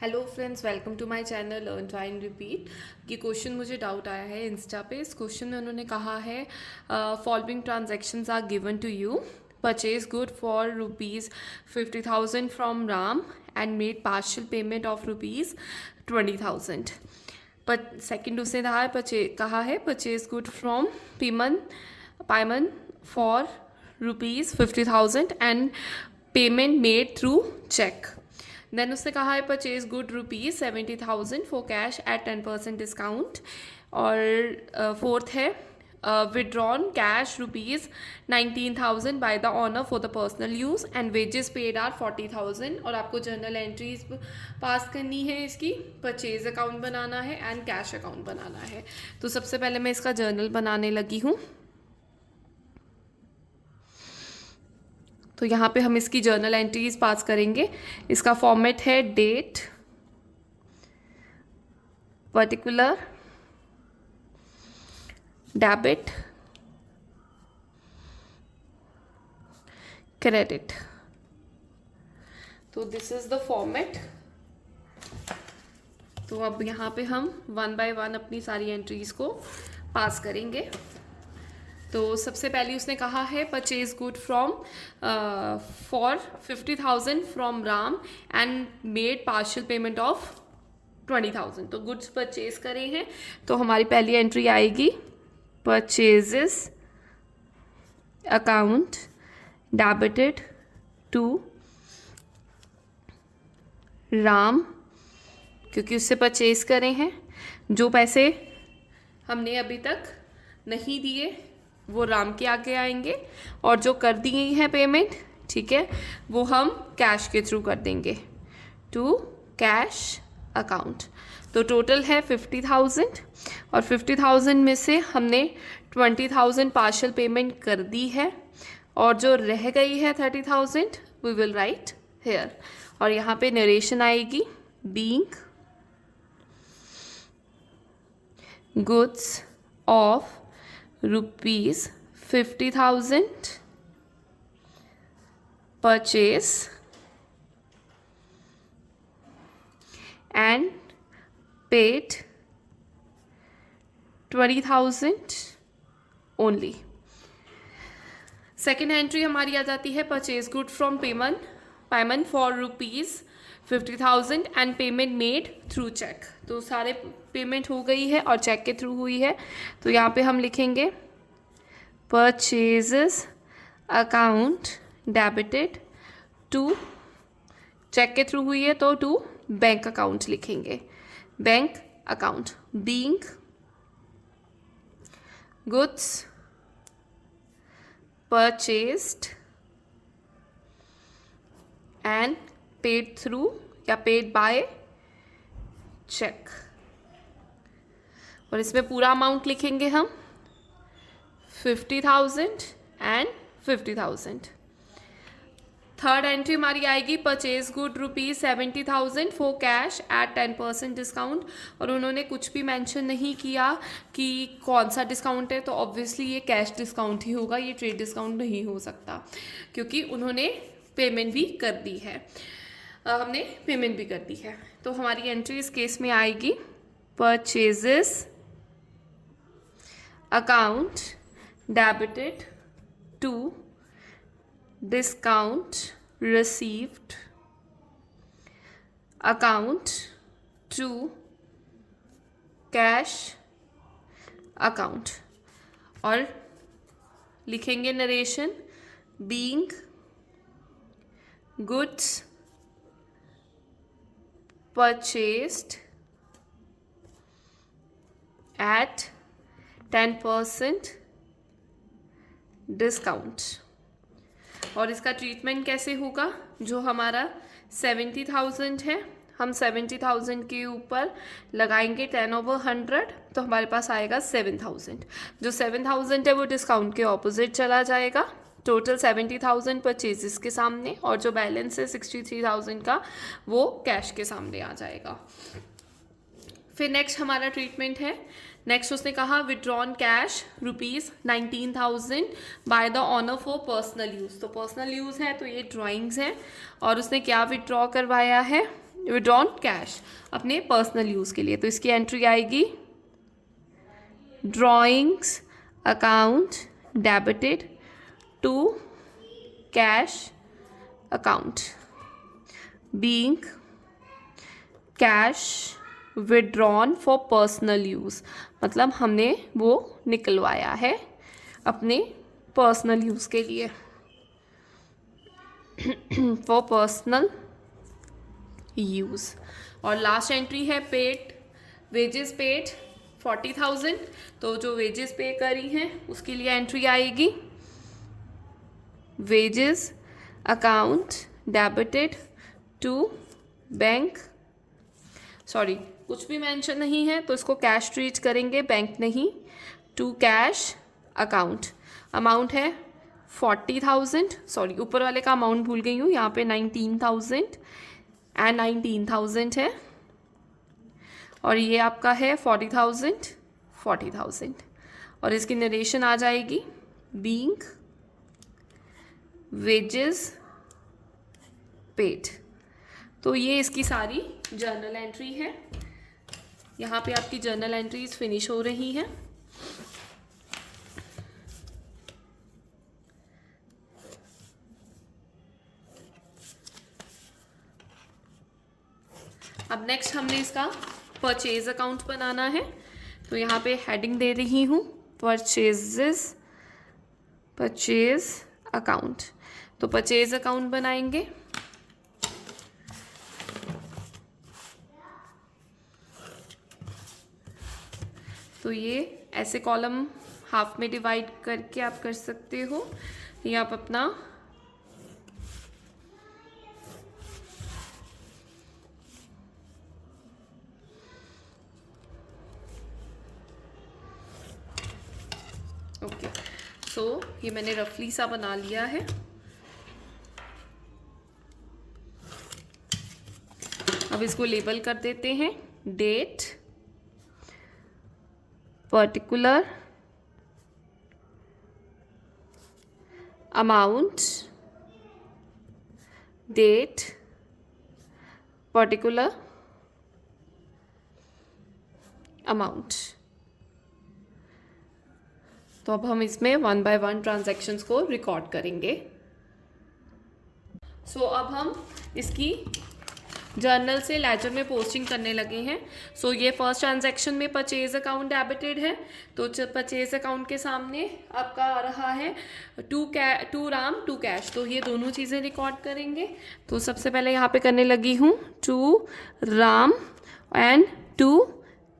Hello friends, welcome to my channel learn try and repeat. ये question मुझे doubt आया है इंस्टा पे। इस क्वेश्चन में उन्होंने कहा है following transactions are given to you. Purchase good for ₹50,000 from Ram and made partial payment of ₹20,000। पर सेकेंड उसने कहा है परचेज गुड फ्रॉम पायमन for ₹50,000 and payment made through cheque. Then उसने कहा है purchase good ₹70,000 for cash at 10% discount. और fourth है withdrawn cash ₹19,000 by the owner for the personal use and wages paid are 40,000। और आपको जर्नल एंट्रीज पास करनी है, इसकी परचेज अकाउंट बनाना है एंड कैश अकाउंट बनाना है। तो सबसे पहले मैं इसका जर्नल बनाने लगी हूँ। तो यहाँ पे हम इसकी जर्नल एंट्रीज पास करेंगे। इसका फॉर्मेट है डेट, पर्टिकुलर, डेबिट, क्रेडिट। तो दिस इज द फॉर्मेट। तो अब यहाँ पे हम वन बाय वन अपनी सारी एंट्रीज को पास करेंगे। तो सबसे पहले उसने कहा है purchase good from for 50,000 from Ram and made partial payment of 20,000। तो गुड्स परचेज करे हैं। तो हमारी पहली एंट्री आएगी purchases account debited to Ram, क्योंकि उससे परचेज करे हैं। जो पैसे हमने अभी तक नहीं दिए वो राम के आगे आएंगे, और जो कर दी गई है पेमेंट, ठीक है, वो हम कैश के थ्रू कर देंगे टू कैश अकाउंट। तो टोटल है 50,000 और 50,000 में से हमने 20,000 पार्शियल पेमेंट कर दी है, और जो रह गई है 30,000 वी विल राइट हेयर। और यहाँ पे नरेशन आएगी being goods of ₹50,000 purchase and paid 20,000 only। Second entry हमारी आ जाती है परचेज गुड फ्रॉम पायमन for ₹50,000 and payment made through cheque. तो सारे पेमेंट हो गई है और चेक के थ्रू हुई है। तो यहाँ पे हम लिखेंगे purchases account debited to, cheque के थ्रू हुई है तो टू बैंक अकाउंट लिखेंगे, bank account being goods purchased and paid through या पेड बाय चेक। और इसमें पूरा अमाउंट लिखेंगे हम 50,000 एंड 50,000। थर्ड एंट्री हमारी आएगी purchase good ₹70,000 for cash at 10% discount. और उन्होंने कुछ भी मेंशन नहीं किया कि कौन सा डिस्काउंट है, तो ऑब्वियसली ये कैश डिस्काउंट ही होगा, ये ट्रेड डिस्काउंट नहीं हो सकता, क्योंकि उन्होंने पेमेंट भी कर दी है, हमने पेमेंट भी कर दी है। तो हमारी एंट्री इस केस में आएगी purchases account debited to discount received account to cash account। और लिखेंगे narration being goods purchased at 10% discount. और इसका ट्रीटमेंट कैसे होगा? जो हमारा 70,000 है, हम 70,000 के ऊपर लगाएंगे 10/100, तो हमारे पास आएगा 7,000। जो 7,000 है वो डिस्काउंट के ऑपोजिट चला जाएगा, टोटल 70,000 परचेजेस के सामने, और जो बैलेंस है 63,000 का वो कैश के सामने आ जाएगा। फिर नेक्स्ट हमारा ट्रीटमेंट है, नेक्स्ट उसने कहा withdrawn cash ₹19,000 by the owner for personal use. तो पर्सनल यूज़ है तो ये ड्राइंग्स हैं, और उसने क्या विड्रॉ करवाया है, विड्रॉन कैश अपने पर्सनल यूज़ के लिए, तो इसकी एंट्री आएगी drawings account debited to cash account being cash withdrawn for personal use, मतलब हमने वो निकलवाया है अपने पर्सनल यूज़ के लिए फॉर पर्सनल यूज़। और लास्ट एंट्री है पेड, वेजेस पेड 40,000, तो जो वेजेस पे करी हैं उसके लिए एंट्री आएगी wages account debited to bank, sorry कुछ भी मेंशन नहीं है तो इसको कैश ट्रीट करेंगे, बैंक नहीं, टू कैश अकाउंट। अमाउंट है 40,000, सॉरी ऊपर वाले का अमाउंट भूल गई हूँ, यहाँ पे 19,000 एंड 19,000 है, और ये आपका है 40,000 और इसकी नरेशन आ जाएगी बीइंग वेजेस पेड। तो ये इसकी सारी जर्नल एंट्री है। यहाँ पे आपकी जर्नल एंट्रीज फिनिश हो रही हैं। अब नेक्स्ट हमने इसका परचेज अकाउंट बनाना है, तो यहाँ पे हेडिंग दे रही हूँ परचेज अकाउंट। तो परचेज अकाउंट बनाएंगे, तो ये ऐसे कॉलम हाफ में डिवाइड करके आप कर सकते हो, ये आप अपना ओके। सो ये मैंने रफली सा बना लिया है। अब इसको लेबल कर देते हैं date, particular, amount, date, particular, amount. तो अब हम इसमें 1 बाय 1 ट्रांजैक्शंस को रिकॉर्ड करेंगे। सो अब हम इसकी जर्नल से लेजर में पोस्टिंग करने लगे हैं। सो ये फर्स्ट ट्रांजैक्शन में परचेज अकाउंट डेबिटेड है, तो परचेज अकाउंट के सामने आपका आ रहा है टू राम टू कैश, तो ये दोनों चीज़ें रिकॉर्ड करेंगे। तो सबसे पहले यहाँ पे करने लगी हूँ to Ram and to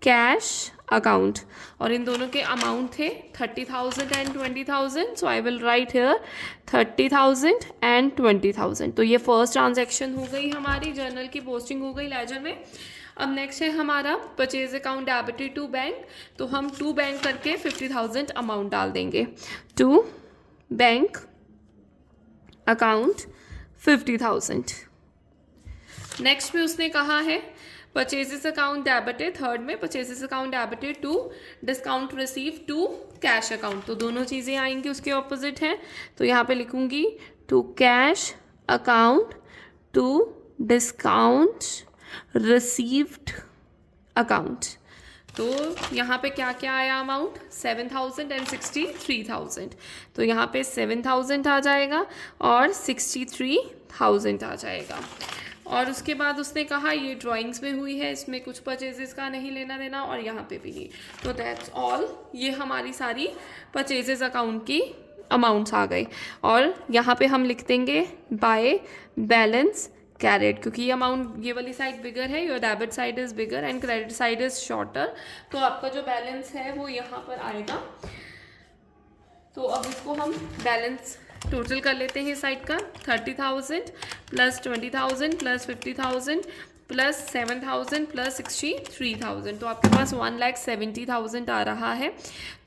cash account, और इन दोनों के अमाउंट थे 30,000 and 20,000। So I will write here 30,000 and 20,000। तो ये फर्स्ट ट्रांजैक्शन हो गई, हमारी जर्नल की पोस्टिंग हो गई लेजर में। अब नेक्स्ट है हमारा purchase account debited to bank, तो हम टू बैंक करके 50,000 अमाउंट डाल देंगे। To bank account 50,000। नेक्स्ट में उसने कहा है परचेजेस अकाउंट डेबिटेड, थर्ड में purchases account debited to discount receive to cash account, तो दोनों चीज़ें आएंगी उसके ऑपोजिट हैं। तो यहाँ पे लिखूंगी to cash account to discount received account. तो यहाँ पे क्या क्या आया अमाउंट 7,000 एंड 63,000, तो यहाँ पे 7,000 आ जाएगा और 63,000 आ जाएगा। और उसके बाद उसने कहा ये ड्राइंग्स में हुई है, इसमें कुछ परचेजेस का नहीं लेना देना और यहाँ पे भी नहीं। तो दैट्स ऑल, ये हमारी सारी परचेजेस अकाउंट की अमाउंट्स आ गए। और यहाँ पे हम लिख देंगे बाय बैलेंस कैरेट, क्योंकि ये अमाउंट ये वाली साइड बिगर है, your debit side is bigger and credit side is shorter, तो आपका जो बैलेंस है वो यहाँ पर आएगा। तो अब इसको हम बैलेंस टोटल कर लेते हैं साइड का, 30,000 प्लस 20,000 प्लस 50,000 प्लस 7,000 प्लस 63,000, तो आपके पास 1,70,000 आ रहा है।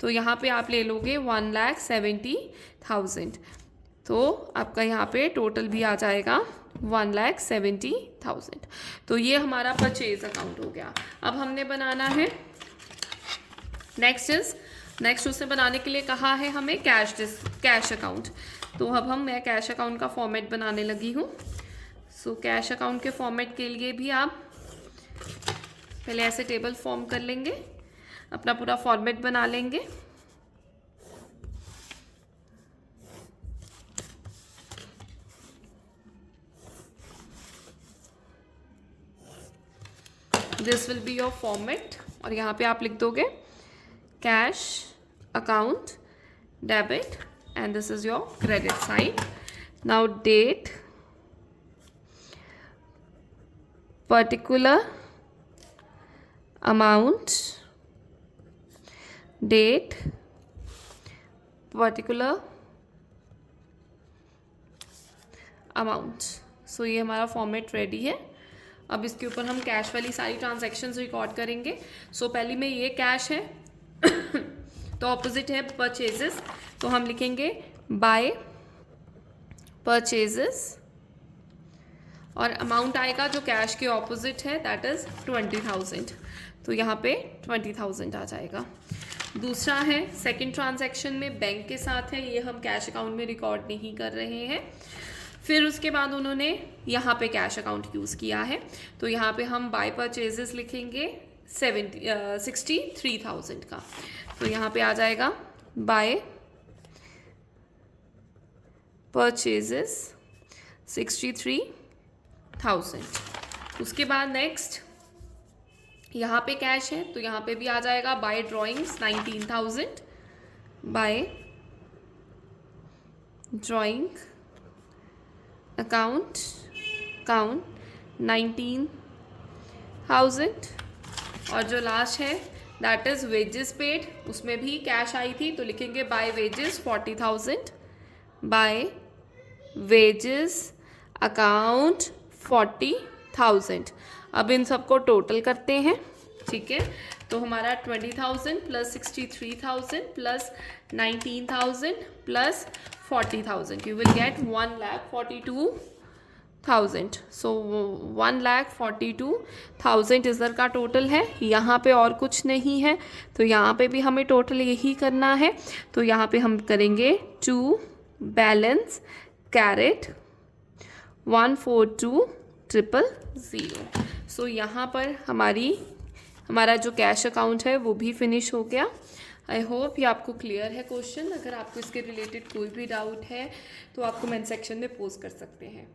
तो यहाँ पे आप ले लोगे 1,70,000, तो आपका यहाँ पे टोटल भी आ जाएगा 1,70,000। तो ये हमारा परचेज अकाउंट हो गया। अब हमने बनाना है नेक्स्ट उसने बनाने के लिए कहा है हमें कैश अकाउंट। तो अब मैं कैश अकाउंट का फॉर्मेट बनाने लगी हूँ। सो सो कैश अकाउंट के फॉर्मेट के लिए भी आप पहले ऐसे टेबल फॉर्म कर लेंगे, अपना पूरा फॉर्मेट बना लेंगे। This will be your format और यहाँ पे आप लिख दोगे cash account debit and this is your credit side. Now date, particular amount, date, particular amount. So ये हमारा फॉर्मेट रेडी है। अब इसके ऊपर हम कैश वाली सारी ट्रांजैक्शंस रिकॉर्ड करेंगे। सो पहली में ये कैश है तो ऑपोजिट है परचेजेस, तो हम लिखेंगे बाय परचेजेस और अमाउंट आएगा जो कैश के ऑपोजिट है, दैट इज 20,000, तो यहाँ पे 20,000 आ जाएगा। दूसरा है सेकंड ट्रांजैक्शन में बैंक के साथ है, ये हम कैश अकाउंट में रिकॉर्ड नहीं कर रहे हैं। फिर उसके बाद उन्होंने यहाँ पे कैश अकाउंट यूज़ किया है, तो यहाँ पे हम बाय परचेजेस लिखेंगे 63,000 का, तो यहाँ पे आ जाएगा बाय परचेजेस 63,000। उसके बाद नेक्स्ट यहाँ पे कैश है, तो यहाँ पे भी आ जाएगा by drawings 19,000, by drawing account 19,000। और जो लास्ट है दैट इज वेजेस पेड, उसमें भी कैश आई थी, तो लिखेंगे by wages 40,000, by wages account 40,000। अब इन सबको टोटल करते हैं, ठीक है। तो हमारा 20,000 plus 63,000 plus 19,000 plus 40,000, you will get 1,42,000। सो 1,42,000 इधर का टोटल है। यहाँ पे और कुछ नहीं है, तो यहाँ पे भी हमें टोटल यही करना है। तो यहाँ पे हम करेंगे टू बैलेंस कैरेट 142,000। सो यहाँ पर हमारा जो कैश अकाउंट है वो भी फिनिश हो गया। आई होप ये आपको क्लियर है क्वेश्चन। अगर आपको इसके रिलेटेड कोई भी डाउट है तो आप कमेंट सेक्शन में पोस्ट कर सकते हैं।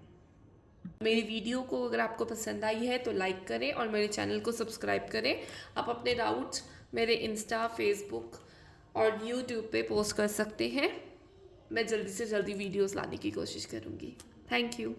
मेरी वीडियो को अगर आपको पसंद आई है तो लाइक करें और मेरे चैनल को सब्सक्राइब करें। आप अपने डाउट्स मेरे इंस्टा, फेसबुक और यूट्यूब पे पोस्ट कर सकते हैं। मैं जल्दी से जल्दी वीडियोस लाने की कोशिश करूँगी। Thank you.